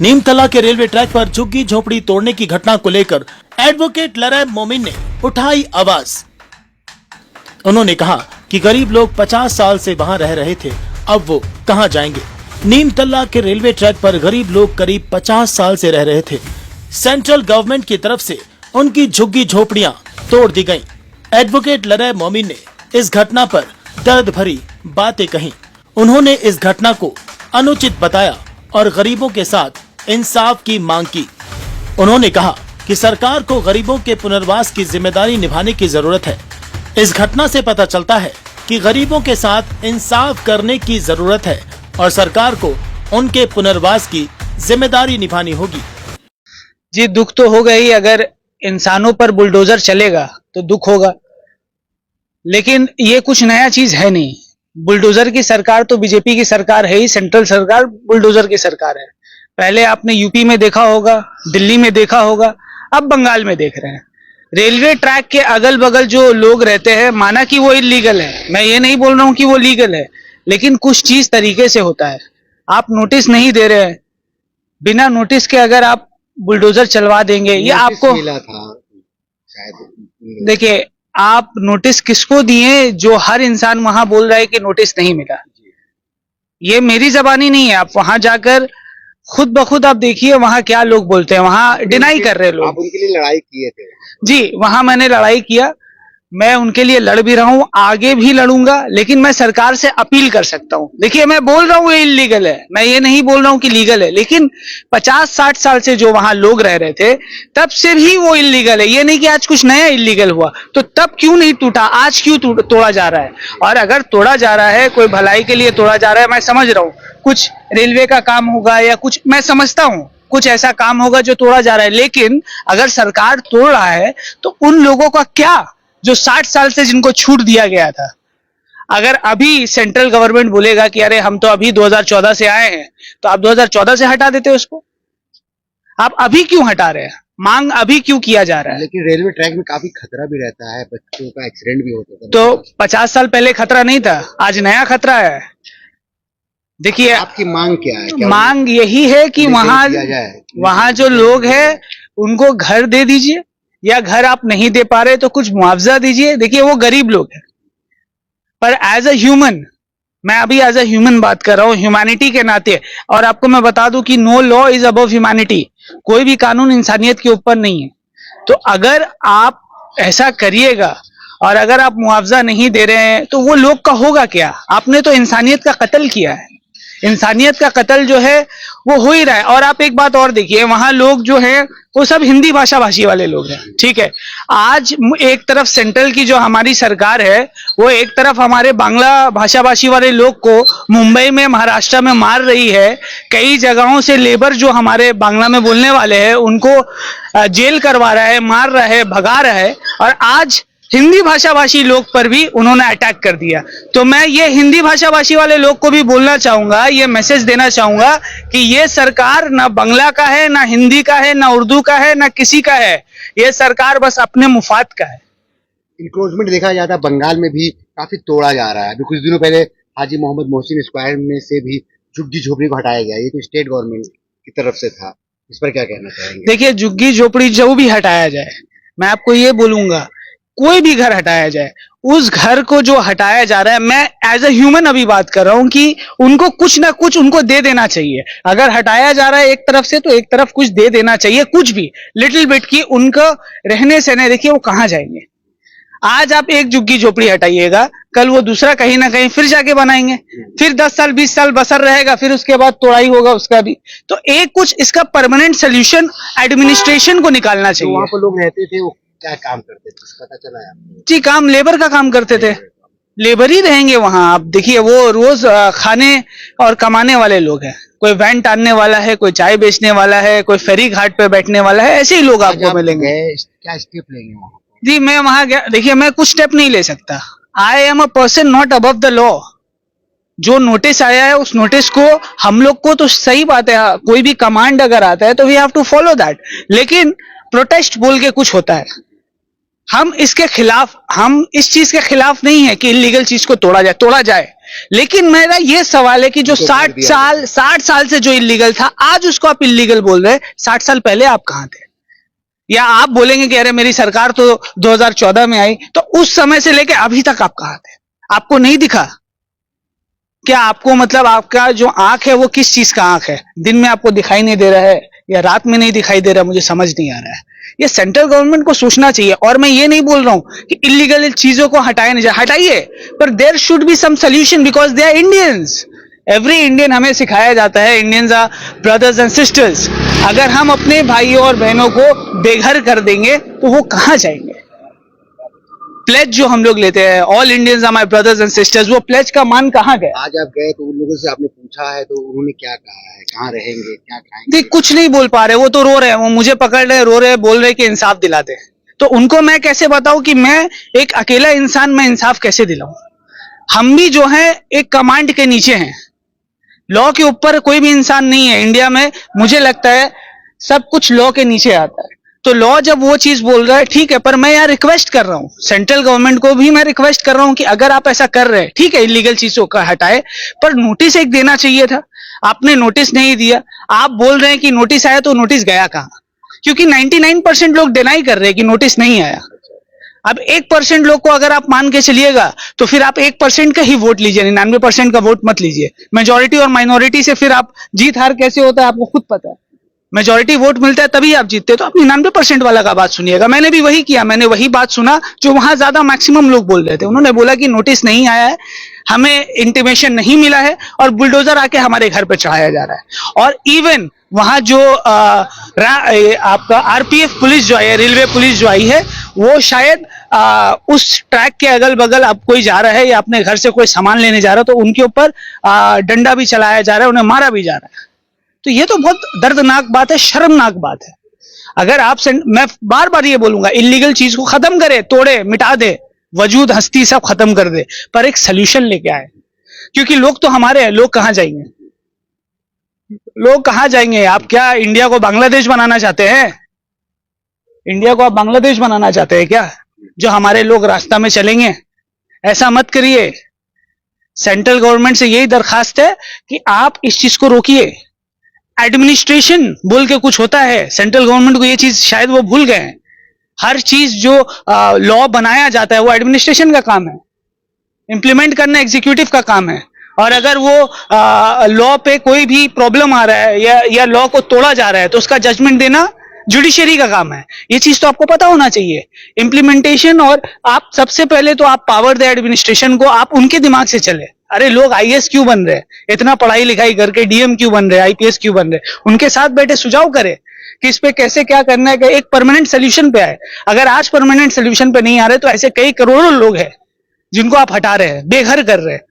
नीमतला के railway track पर झुग्गी झोपड़ी तोड़ने की घटना को लेकर एडवोकेट लरैब मोमिन ने उठाई आवाज। उन्होंने कहा कि गरीब लोग 50 साल से वहां रह रहे थे, अब वो कहां जाएंगे। नीमतला के रेलवे ट्रैक पर गरीब लोग करीब 50 साल से रह रहे थे। सेंट्रल गवर्नमेंट की तरफ से उनकी झुग्गी झोपड़ियां तोड़ दी गईं। एडवोकेट लरैब मोमिन ने इस घटना पर दर्द भरी बातें कही। उन्होंने इस घटना को अनुचित बताया और गरीबों के साथ इंसाफ की मांग की। उन्होंने कहा कि सरकार को गरीबों के पुनर्वास की जिम्मेदारी निभाने की जरूरत है। इस घटना से पता चलता है कि गरीबों के साथ इंसाफ करने की जरूरत है और सरकार को उनके पुनर्वास की जिम्मेदारी निभानी होगी। जी, दुख तो होगा ही। अगर इंसानों पर बुलडोजर चलेगा तो दुख होगा, लेकिन ये कुछ नया चीज है नहीं। बुलडोजर की सरकार तो बीजेपी की सरकार है ही, सेंट्रल सरकार बुलडोजर की सरकार है। पहले आपने यूपी में देखा होगा, दिल्ली में देखा होगा, अब बंगाल में देख रहे हैं। रेलवे ट्रैक के अगल बगल जो लोग रहते हैं, माना कि वो इलीगल है, मैं ये नहीं बोल रहा हूं कि वो लीगल है, लेकिन कुछ चीज तरीके से होता है। आप नोटिस नहीं दे रहे हैं, बिना नोटिस के अगर आप बुलडोजर चलवा देंगे, ये आपको मिला था शायद। देखिए, आप नोटिस किसको दिए? जो हर इंसान वहां बोल रहा है कि नोटिस नहीं मिला। ये मेरी जबानी नहीं है। आप वहां जाकर खुद ब खुद आप देखिए वहां क्या लोग बोलते हैं। वहां डिनाई कर रहे लोग। आप उनके लिए लड़ाई किए थे? जी, वहां मैंने लड़ाई किया। मैं उनके लिए लड़ भी रहा हूं, आगे भी लड़ूंगा, लेकिन मैं सरकार से अपील कर सकता हूं। देखिए, मैं बोल रहा हूं ये इलीगल है, मैं ये नहीं बोल रहा हूं कि लीगल है, लेकिन 50-60 साल से जो वहां लोग रह रहे थे, तब से भी वो इलीगल है। ये नहीं कि आज कुछ नया इलीगल हुआ, तो तब क्यों नहीं टूटा, आज क्यों तोड़ा जा रहा है? और अगर तोड़ा जा रहा है, कोई भलाई के लिए तोड़ा जा रहा है, मैं समझ रहा हूं, कुछ रेलवे का काम होगा या कुछ, मैं समझता हूं कुछ ऐसा काम होगा जो तोड़ा जा रहा है, लेकिन अगर सरकार तोड़ रहा है तो उन लोगों का क्या, जो 60 साल से जिनको छूट दिया गया था? अगर अभी सेंट्रल गवर्नमेंट बोलेगा कि अरे हम तो अभी 2014 से आए हैं, तो आप 2014 से हटा देते उसको। आप अभी क्यों हटा रहे हैं? मांग अभी क्यों किया जा रहा है? लेकिन रेलवे ट्रैक में काफी खतरा भी रहता है, बच्चों का एक्सीडेंट भी होता था। तो 50 साल पहले खतरा नहीं था, आज नया खतरा है। देखिए, आपकी मांग क्या है? मांग यही है कि वहां जो लोग हैं उनको घर दे दीजिए, या घर आप नहीं दे पा रहे तो कुछ मुआवजा दीजिए। देखिए, वो गरीब लोग हैं, पर एज अ ह्यूमन, मैं अभी एज अ ह्यूमन बात कर रहा हूं, ह्यूमैनिटी के नाते। और आपको मैं बता दूं कि no law is above humanity. कोई भी कानून इंसानियत के ऊपर नहीं है। तो अगर आप ऐसा करिएगा और अगर आप मुआवजा नहीं दे रहे हैं, तो वो लोग का होगा क्या? आपने तो इंसानियत का कत्ल किया है। इंसानियत का कत्ल जो है वो हो ही रहा है। और आप एक बात और देखिए, वहां लोग जो हैं वो सब हिंदी भाषा भाषी वाले लोग हैं, ठीक है। आज एक तरफ सेंट्रल की जो हमारी सरकार है, वो एक तरफ हमारे बांग्ला भाषा भाषी वाले लोग को मुंबई में, महाराष्ट्र में मार रही है। कई जगहों से लेबर जो हमारे बांग्ला में बोलने वाले हैं उनको जेल करवा रहा है, मार रहा है, भगा रहा है। और आज हिंदी भाषा भाषी लोग पर भी उन्होंने अटैक कर दिया। तो मैं ये हिंदी भाषा भाषी वाले लोग को भी बोलना चाहूंगा, ये मैसेज देना चाहूंगा कि ये सरकार ना बांग्ला का है, ना हिंदी का है, ना उर्दू का है, ना किसी का है। ये सरकार बस अपने मुफाद का है। इंक्रोचमेंट देखा जाता है, बंगाल में भी काफी तोड़ा जा रहा है। अभी कुछ दिनों पहले हाजी मोहम्मद मोहसिन स्क्वायर में से भी झुग्गी झोपड़ी को हटाया गया। ये तो स्टेट गवर्नमेंट की तरफ से था, इस पर क्या कहना चाहेंगे? देखिए, झुग्गी झोपड़ी जो भी हटाया जाए, मैं आपको ये बोलूंगा, कोई भी घर हटाया जाए, उस घर को जो हटाया जा रहा है, मैं एज अ ह्यूमन अभी बात कर रहा हूं कि उनको कुछ ना कुछ उनको दे देना चाहिए। अगर हटाया जा रहा है एक तरफ से, तो एक तरफ कुछ दे देना चाहिए, कुछ भी लिटिल बिट की। उनको रहने से नहीं, देखिए वो कहां जाएंगे? आज आप एक झुग्गी झोपड़ी हटाइएगा, कल वो दूसरा कहीं ना कहीं फिर जाके बनाएंगे, फिर 10 साल 20 साल बसर रहेगा, फिर उसके बाद तोड़ाई होगा उसका भी। तो एक कुछ इसका परमानेंट सोल्यूशन एडमिनिस्ट्रेशन को निकालना चाहिए। वहां पर लोग रहते थे, वो क्या काम करते थे, पता चला आपको? जी, काम लेबर का काम करते थे। लेबर ही रहेंगे वहां। आप देखिए, वो रोज खाने और कमाने वाले लोग हैं। कोई वैन टानने वाला है, कोई चाय बेचने वाला है, कोई फेरी घाट पे बैठने वाला है, ऐसे ही लोग आपको मिलेंगे। क्या स्टेप लेंगे वहां? जी, मैं वहां गया, देखिए मैं कुछ स्टेप नहीं ले सकता। I am a person not above the law. जो नोटिस आया है उस नोटिस को हम लोग को, तो सही बात है, कोई भी कमांड अगर आता है तो we have to follow that. लेकिन प्रोटेस्ट बोल के कुछ होता है, हम इसके खिलाफ, हम इस चीज के खिलाफ नहीं है कि इलीगल चीज को तोड़ा जाए। लेकिन मेरा ये सवाल है कि जो 60 साल से जो इलीगल था, आज उसको आप इलीगल बोल रहे हैं, 60 साल पहले आप कहां थे? या आप बोलेंगे कि अरे मेरी सरकार तो 2014 में आई, तो उस समय से लेके अभी तक आप कहां थे? आपको नहीं दिखा क्या? आपको मतलब आपका जो आंख है वो किस चीज का आंख है? दिन में आपको दिखाई नहीं दे रहा है या रात में नहीं दिखाई दे रहा? मुझे समझ नहीं आ रहा है। ये सेंट्रल गवर्नमेंट को सोचना चाहिए। और मैं ये नहीं बोल रहा हूं कि इलीगल चीजों को हटाए नहीं जाए, हटाइए, पर there should be some solution because they are Indians. Every Indian, हमें सिखाया जाता है Indians are brothers and sisters. अगर हम अपने भाइयों और बहनों को बेघर कर देंगे तो वो कहां जाएंगे? प्लेज जो हम लोग लेते हैं, all Indians are my brothers and sisters, वो प्लेज का मान कहां गया? आज आप गए तो उन लोगों से आपने पूछा है तो उन्होंने क्या कहा है? कहाँ रहेंगे, क्या खाएंगे? देख, कुछ नहीं बोल पा रहे, वो तो रो रहे हैं, वो मुझे पकड़ रहे, रो रहे, बोल रहे कि इंसाफ दिला दे। तो उनको मैं कैसे बताऊं कि मैं एक अकेला इंसान, मैं इंसाफ कैसे दिलाऊं? हम भी जो है एक कमांड के नीचे हैं, लॉ के ऊपर कोई भी इंसान नहीं है इंडिया में। मुझे लगता है सब कुछ लॉ के नीचे आता है। तो लॉ जब वो चीज बोल रहा है, ठीक है, पर मैं यार रिक्वेस्ट कर रहा हूं सेंट्रल गवर्नमेंट को भी, मैं रिक्वेस्ट कर रहा हूं कि अगर आप ऐसा कर रहे हैं, ठीक है, इलीगल चीजों का हटाए, पर नोटिस एक देना चाहिए था। आपने नोटिस नहीं दिया। आप बोल रहे हैं कि नोटिस आया, तो नोटिस गया कहां? क्योंकि 99% लोग डिनाई कर रहे हैं कि नोटिस नहीं आया। अब 1% लोग को अगर आप मान के चलिएगा तो फिर आप 1% का ही वोट लीजिए, 99% का वोट मत लीजिए। मेजोरिटी और माइनॉरिटी से फिर आप जीत हार कैसे होता है आपको खुद पता है। मेजोरिटी वोट मिलता है तभी आप जीतते, तो आप 99% वाला का बात सुनिएगा। मैंने भी वही किया, मैंने वही बात सुना जो वहां ज्यादा मैक्सिमम लोग बोल रहे थे। उन्होंने बोला कि नोटिस नहीं आया है, हमें इंटीमेशन नहीं मिला है और बुलडोजर आके हमारे घर पे चढ़ाया जा रहा है। और इवन वहां जो आपका आरपीएफ पुलिस जो आई है, रेलवे पुलिस जो आई है, वो शायद उस ट्रैक के अगल बगल अब कोई जा रहा है या अपने घर से कोई सामान लेने जा रहा है, तो उनके ऊपर डंडा भी चलाया जा रहा है, उन्हें मारा भी जा रहा है। तो ये तो बहुत दर्दनाक बात है, शर्मनाक बात है। अगर आप मैं बार बार ये बोलूंगा, इलीगल चीज को खत्म करे, तोड़े, मिटा दे, वजूद हस्ती सब खत्म कर दे, पर एक सोल्यूशन लेके आए। क्योंकि लोग तो हमारे हैं, लोग कहां जाएंगे? लोग कहां जाएंगे? आप क्या इंडिया को बांग्लादेश बनाना चाहते हैं? इंडिया को आप बांग्लादेश बनाना चाहते हैं क्या, जो हमारे लोग रास्ता में चलेंगे? ऐसा मत करिए। सेंट्रल गवर्नमेंट से यही दरखास्त है कि आप इस चीज को रोकिए। एडमिनिस्ट्रेशन बोल के कुछ होता है, सेंट्रल गवर्नमेंट को ये चीज शायद वो भूल गए हैं। हर चीज जो लॉ बनाया जाता है वो एडमिनिस्ट्रेशन का काम है, इंप्लीमेंट करना एग्जीक्यूटिव का काम है। और अगर वो लॉ पे कोई भी प्रॉब्लम आ रहा है या लॉ को तोड़ा जा रहा है तो उसका जजमेंट देना जुडिशरी का काम है। ये चीज तो आपको पता होना चाहिए। इंप्लीमेंटेशन, और आप सबसे पहले तो आप पावर दे एडमिनिस्ट्रेशन को, आप उनके दिमाग से चले। अरे लोग आईएएस क्यों बन रहे हैं, इतना पढ़ाई लिखाई करके डीएम क्यों बन रहे हैं, आईपीएस क्यों बन रहे हैं? उनके साथ बैठे सुझाव करे कि इस पे कैसे क्या करना है, एक परमानेंट सोल्यूशन पे आए। अगर आज परमानेंट सोल्यूशन पे नहीं आ रहे तो ऐसे कई करोड़ों लोग हैं जिनको आप हटा रहे हैं, बेघर कर रहे हैं,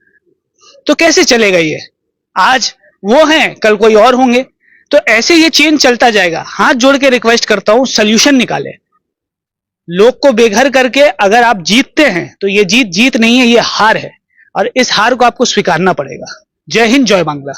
तो कैसे चलेगा ये? आज वो हैं, कल कोई और होंगे, तो ऐसे ये चेंज चलता जाएगा। हाथ जोड़ के रिक्वेस्ट करता हूं, सोल्यूशन निकाले। लोग को बेघर करके अगर आप जीतते हैं तो ये जीत नहीं है, ये हार है, और इस हार को आपको स्वीकारना पड़ेगा। जय हिंद, जय बांग्ला।